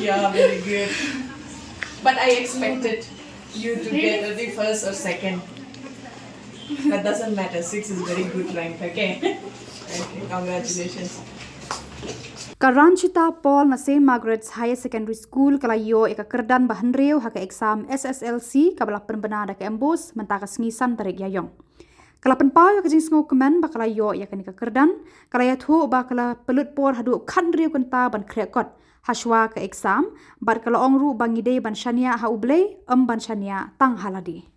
Yeah, very good. But I expected you to get the first or second. That doesn't matter. 6 is very good rank. Okay. Okay. Congratulations. Ranchita Paul na St. Margaret's Higher Secondary School kalayo ika kerdan bahan reu haka exam SSLC kabala penbenada ke embos mentaka sengisan tarik yayong. Kala penpau ya kajing sengo kemen bakala yo ya kanika kerdan kala ya thu bakala pelut por hadu kan reu kenta ban krekot haswa ke exam bar kala ongru bangide ban Shaniah ha Blei ban Shaniah Tang Lade.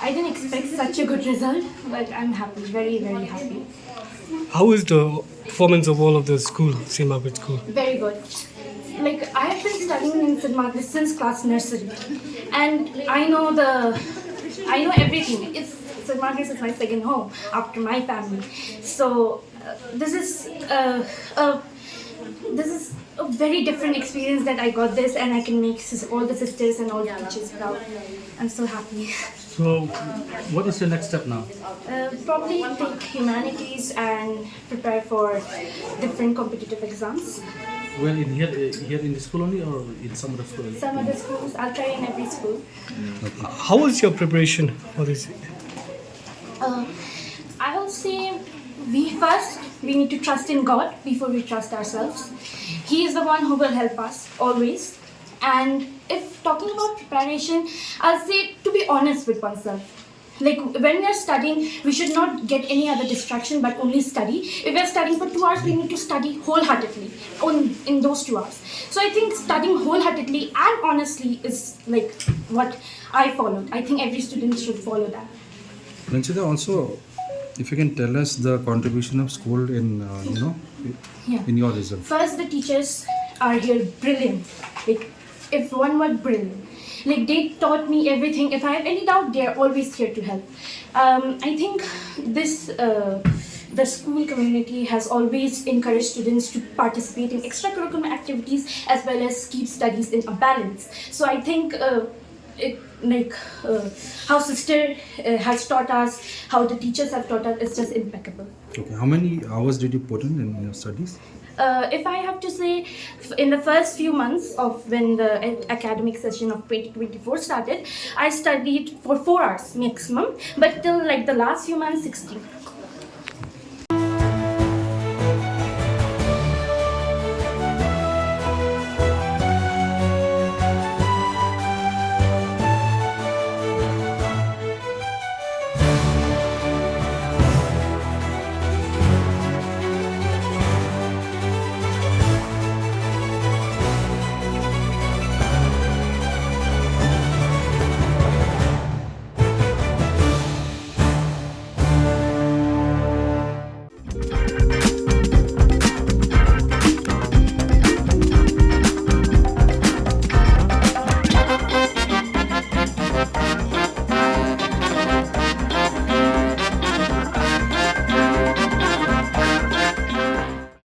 I didn't expect such a good result, but I'm happy, very, very happy. How is the performance of all of the school, St. Margaret's School? Very good. Like, I have been studying in St. Margaret's since class nursery, and I know everything. St. Margaret's is my second home after my family. So this is a very different experience that I got this, and I can make all the sisters and all the teachers proud. I'm so happy. So, what is your next step now? Probably take humanities and prepare for different competitive exams. Well, here in the school only, or in some other school? Some other schools, I'll try in every school. How was your preparation for this? I will say we need to trust in God before we trust ourselves. He is the one who will help us always. And if talking about preparation, I'll say to be honest with oneself. Like when we are studying, we should not get any other distraction but only study. If we are studying for 2 hours, we need to study wholeheartedly in those 2 hours. So I think studying wholeheartedly and honestly is like what I followed. I think every student should follow that. Ranchita, also, if you can tell us the contribution of school in in your result. First, the teachers are here brilliant. Like, if one word, brilliant. Like, they taught me everything. If I have any doubt, they are always here to help. I think the school community has always encouraged students to participate in extracurricular activities as well as keep studies in a balance. So I think how sister has taught us, how the teachers have taught us, it's just impeccable. Okay, how many hours did you put in your studies? If I have to say, in the first few months of when the academic session of 2024 started, I studied for 4 hours maximum, but till like the last few months, 16.